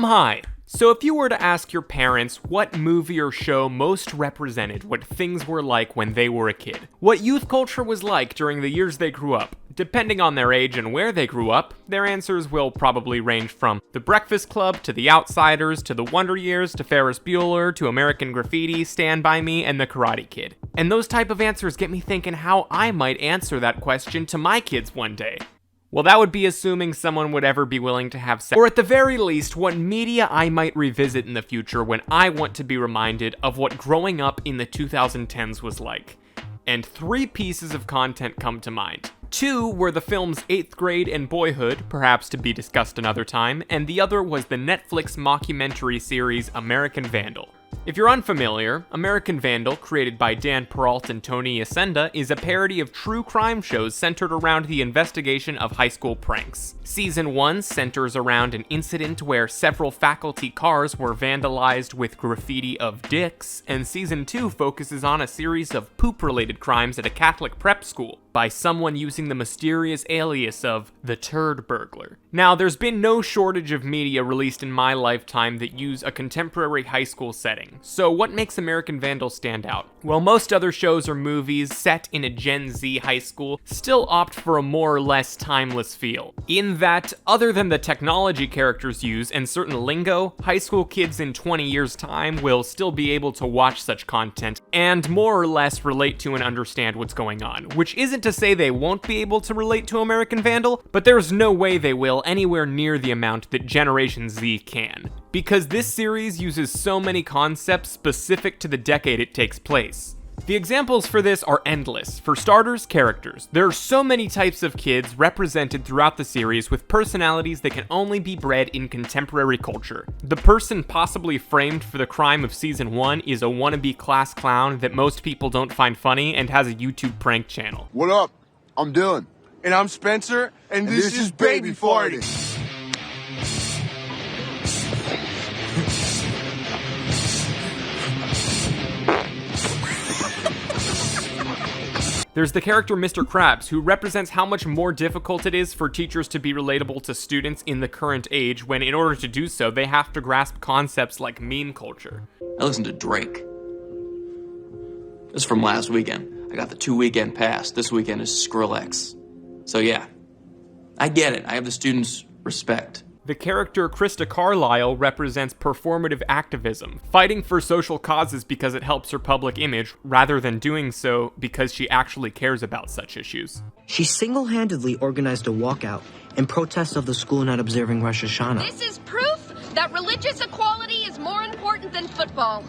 Hi. So if you were to ask your parents what movie or show most represented what things were like when they were a kid, what youth culture was like during the years they grew up, depending on their age and where they grew up, their answers will probably range from The Breakfast Club, to The Outsiders, to The Wonder Years, to Ferris Bueller, to American Graffiti, Stand By Me, and The Karate Kid. And those type of answers get me thinking how I might answer that question to my kids one day. Well, that would be assuming someone would ever be willing to have sex. Or at the very least, what media I might revisit in the future when I want to be reminded of what growing up in the 2010s was like. And 3 pieces of content come to mind. 2 were the films 8th Grade and Boyhood, perhaps to be discussed another time, and the other was the Netflix mockumentary series American Vandal. If you're unfamiliar, American Vandal, created by Dan Peralt and Tony Yacenda, is a parody of true crime shows centered around the investigation of high school pranks. Season 1 centers around an incident where several faculty cars were vandalized with graffiti of dicks, and Season 2 focuses on a series of poop-related crimes at a Catholic prep school by someone using the mysterious alias of the Turd Burglar. Now, there's been no shortage of media released in my lifetime that use a contemporary high school setting. So what makes American Vandal stand out? Well, most other shows or movies set in a Gen Z high school still opt for a more or less timeless feel. In that, other than the technology characters use and certain lingo, high school kids in 20 years' time will still be able to watch such content and more or less relate to and understand what's going on, which isn't to say they won't be able to relate to American Vandal, but there's no way they will anywhere near the amount that Generation Z can. Because this series uses so many concepts specific to the decade it takes place. The examples for this are endless. For starters, characters. There are so many types of kids represented throughout the series with personalities that can only be bred in contemporary culture. The person possibly framed for the crime of Season 1 is a wannabe class clown that most people don't find funny and has a YouTube prank channel. What up? I'm Dylan. And I'm Spencer, and this is Baby Farting. There's the character Mr. Krabs, who represents how much more difficult it is for teachers to be relatable to students in the current age when, in order to do so, they have to grasp concepts like meme culture. I listened to Drake. This is from last weekend. I got the 2-weekend pass. This weekend is Skrillex. So yeah, I get it. I have the students' respect. The character Krista Carlisle represents performative activism, fighting for social causes because it helps her public image, rather than doing so because she actually cares about such issues. She single-handedly organized a walkout in protest of the school not observing Rosh Hashanah. This is proof that religious equality is more important than football.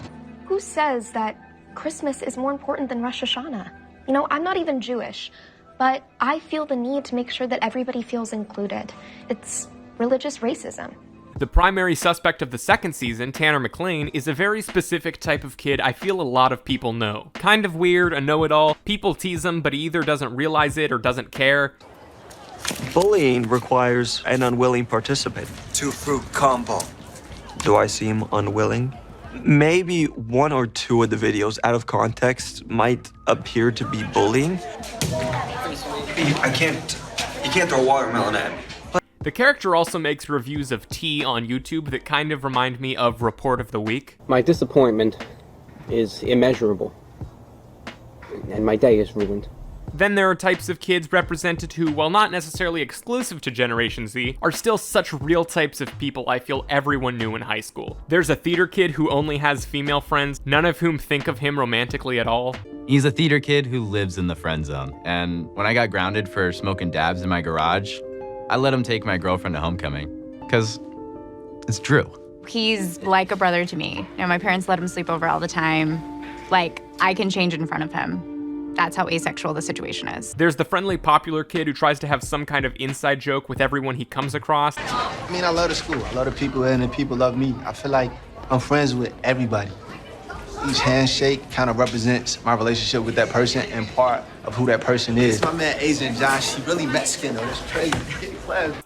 Who says that Christmas is more important than Rosh Hashanah? You know, I'm not even Jewish, but I feel the need to make sure that everybody feels included. It's religious racism. The primary suspect of the second season, Tanner McLean, is a very specific type of kid I feel a lot of people know. Kind of weird, a know-it-all. People tease him, but he either doesn't realize it or doesn't care. Bullying requires an unwilling participant. 2-fruit combo. Do I seem unwilling? Maybe 1 or 2 of the videos out of context might appear to be bullying. You can't throw watermelon at me. The character also makes reviews of tea on YouTube that kind of remind me of Report of the Week. My disappointment is immeasurable, and my day is ruined. Then there are types of kids represented who, while not necessarily exclusive to Generation Z, are still such real types of people I feel everyone knew in high school. There's a theater kid who only has female friends, none of whom think of him romantically at all. He's a theater kid who lives in the friend zone, and when I got grounded for smoking dabs in my garage, I let him take my girlfriend to homecoming, because it's true. He's like a brother to me. You know, my parents let him sleep over all the time. Like, I can change in front of him. That's how asexual the situation is. There's the friendly popular kid who tries to have some kind of inside joke with everyone he comes across. I mean, I love the school. I love the people and the people love me. I feel like I'm friends with everybody. Each handshake kind of represents my relationship with that person and part of who that person is. It's my man Asian Josh. He really Mexican though. That's crazy.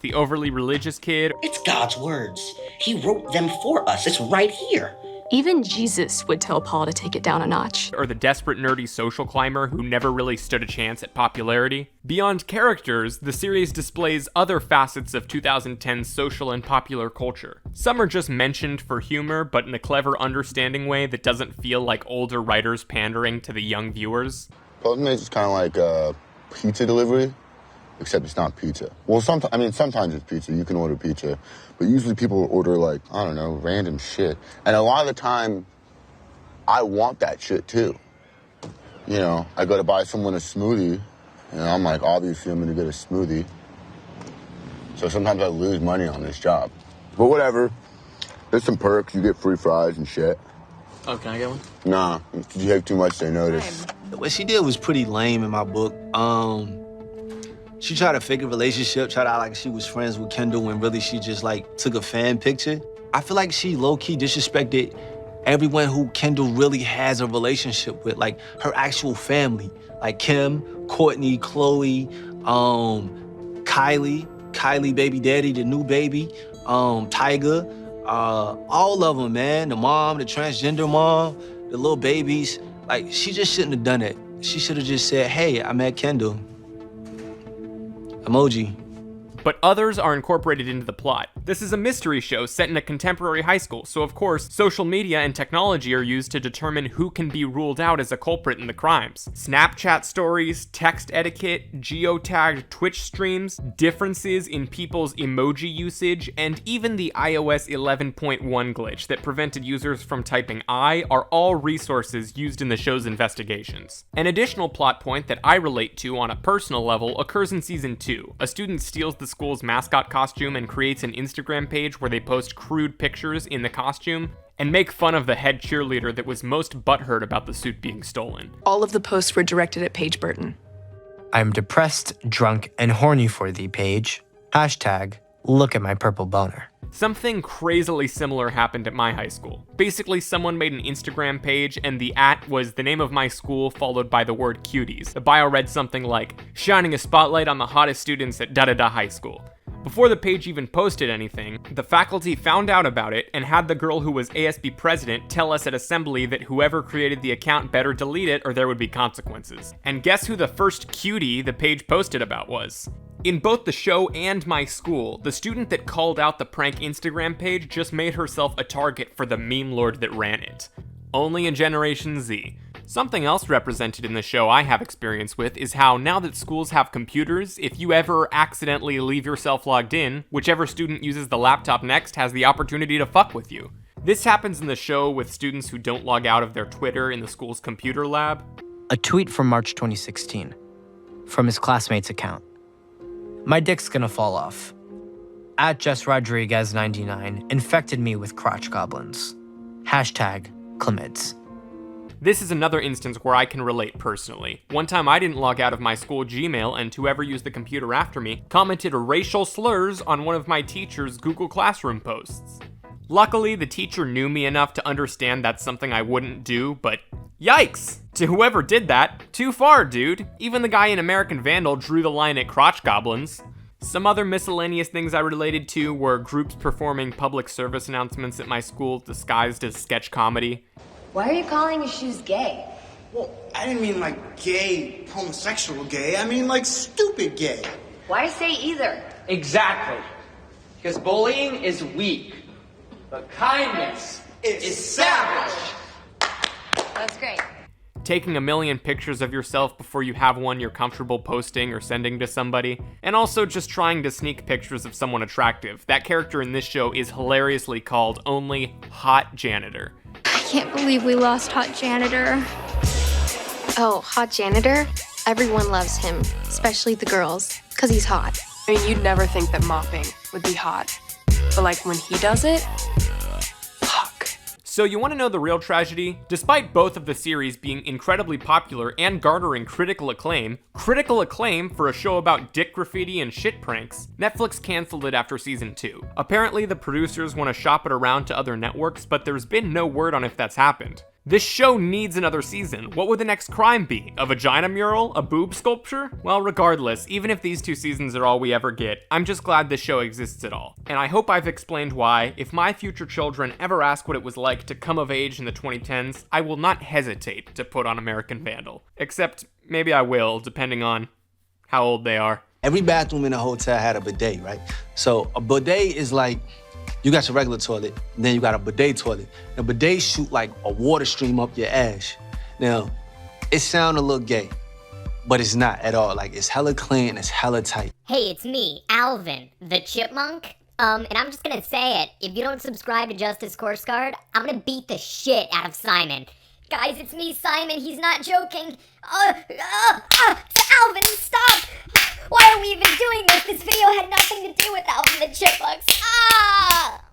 The overly religious kid. It's God's words. He wrote them for us. It's right here. Even Jesus would tell Paul to take it down a notch. Or the desperate nerdy social climber who never really stood a chance at popularity. Beyond characters, the series displays other facets of 2010's social and popular culture. Some are just mentioned for humor, but in a clever, understanding way that doesn't feel like older writers pandering to the young viewers. Postmates is kind of like pizza delivery, except it's not pizza. Well, sometimes it's pizza. You can order pizza. But usually people order, like, I don't know, random shit. And a lot of the time, I want that shit, too. You know, I go to buy someone a smoothie, and I'm like, obviously, I'm going to get a smoothie. So sometimes I lose money on this job. But whatever. There's some perks. You get free fries and shit. Oh, can I get one? Nah, if you have too much, they notice. What she did was pretty lame in my book. She tried to fake a relationship, tried to act like she was friends with Kendall when really she just like took a fan picture. I feel like she low-key disrespected everyone who Kendall really has a relationship with, like her actual family. Like Kim, Courtney, Chloe, Kylie baby daddy, the new baby, Tyga, all of them, man. The mom, the transgender mom, the little babies. Like, she just shouldn't have done it. She should have just said, hey, I met Kendall. Emoji. But others are incorporated into the plot. This is a mystery show set in a contemporary high school, so of course, social media and technology are used to determine who can be ruled out as a culprit in the crimes. Snapchat stories, text etiquette, geotagged Twitch streams, differences in people's emoji usage, and even the iOS 11.1 glitch that prevented users from typing I are all resources used in the show's investigations. An additional plot point that I relate to on a personal level occurs in season 2. A student steals the school's mascot costume and creates an Instagram page where they post crude pictures in the costume and make fun of the head cheerleader that was most butthurt about the suit being stolen. All of the posts were directed at Paige Burton. I'm depressed, drunk, and horny for thee, Paige. Hashtag, look at my purple boner. Something crazily similar happened at my high school. Basically, someone made an Instagram page and the @ was the name of my school followed by the word cuties. The bio read something like, shining a spotlight on the hottest students at da-da-da high school. Before the page even posted anything, the faculty found out about it and had the girl who was ASB president tell us at assembly that whoever created the account better delete it or there would be consequences. And guess who the first cutie the page posted about was? In both the show and my school, the student that called out the prank Instagram page just made herself a target for the meme lord that ran it. Only in Generation Z. Something else represented in the show I have experience with is how now that schools have computers, if you ever accidentally leave yourself logged in, whichever student uses the laptop next has the opportunity to fuck with you. This happens in the show with students who don't log out of their Twitter in the school's computer lab. A tweet from March 2016, from his classmate's account. My dick's gonna fall off. At Jess Rodriguez 99 infected me with crotch goblins. Hashtag chlamyds. This is another instance where I can relate personally. One time I didn't log out of my school Gmail and whoever used the computer after me commented racial slurs on one of my teacher's Google Classroom posts. Luckily, the teacher knew me enough to understand that's something I wouldn't do, but yikes! To whoever did that, too far, dude. Even the guy in American Vandal drew the line at crotch goblins. Some other miscellaneous things I related to were groups performing public service announcements at my school disguised as sketch comedy. Why are you calling his shoes gay? Well, I didn't mean like gay, homosexual gay. I mean like stupid gay. Why say either? Exactly. Because bullying is weak, but kindness is savage. That's great. Taking a million pictures of yourself before you have one you're comfortable posting or sending to somebody, and also just trying to sneak pictures of someone attractive. That character in this show is hilariously called only Hot Janitor. I can't believe we lost Hot Janitor. Oh, Hot Janitor? Everyone loves him, especially the girls, because he's hot. I mean, you'd never think that mopping would be hot. But like when he does it, So you want to know the real tragedy? Despite both of the series being incredibly popular and garnering critical acclaim for a show about dick graffiti and shit pranks, Netflix canceled it after season 2. Apparently the producers want to shop it around to other networks, but there's been no word on if that's happened. This show needs another season. What would the next crime be? A vagina mural? A boob sculpture? Well, regardless, even if these 2 seasons are all we ever get, I'm just glad this show exists at all. And I hope I've explained why, if my future children ever ask what it was like to come of age in the 2010s, I will not hesitate to put on American Vandal. Except, maybe I will, depending on how old they are. Every bathroom in a hotel had a bidet, right? So a bidet is like, you got your regular toilet, and then you got a bidet toilet. The bidet shoot like a water stream up your ass. Now, it sound a little gay, but it's not at all. Like, it's hella clean, it's hella tight. Hey, it's me, Alvin, the chipmunk. And I'm just gonna say it. If you don't subscribe to Justice Course Guard, I'm gonna beat the shit out of Simon. Guys, it's me, Simon. He's not joking. Alvin, stop! Why are we even doing this? This video had nothing to do with Alvin the Chipmunks. Ah!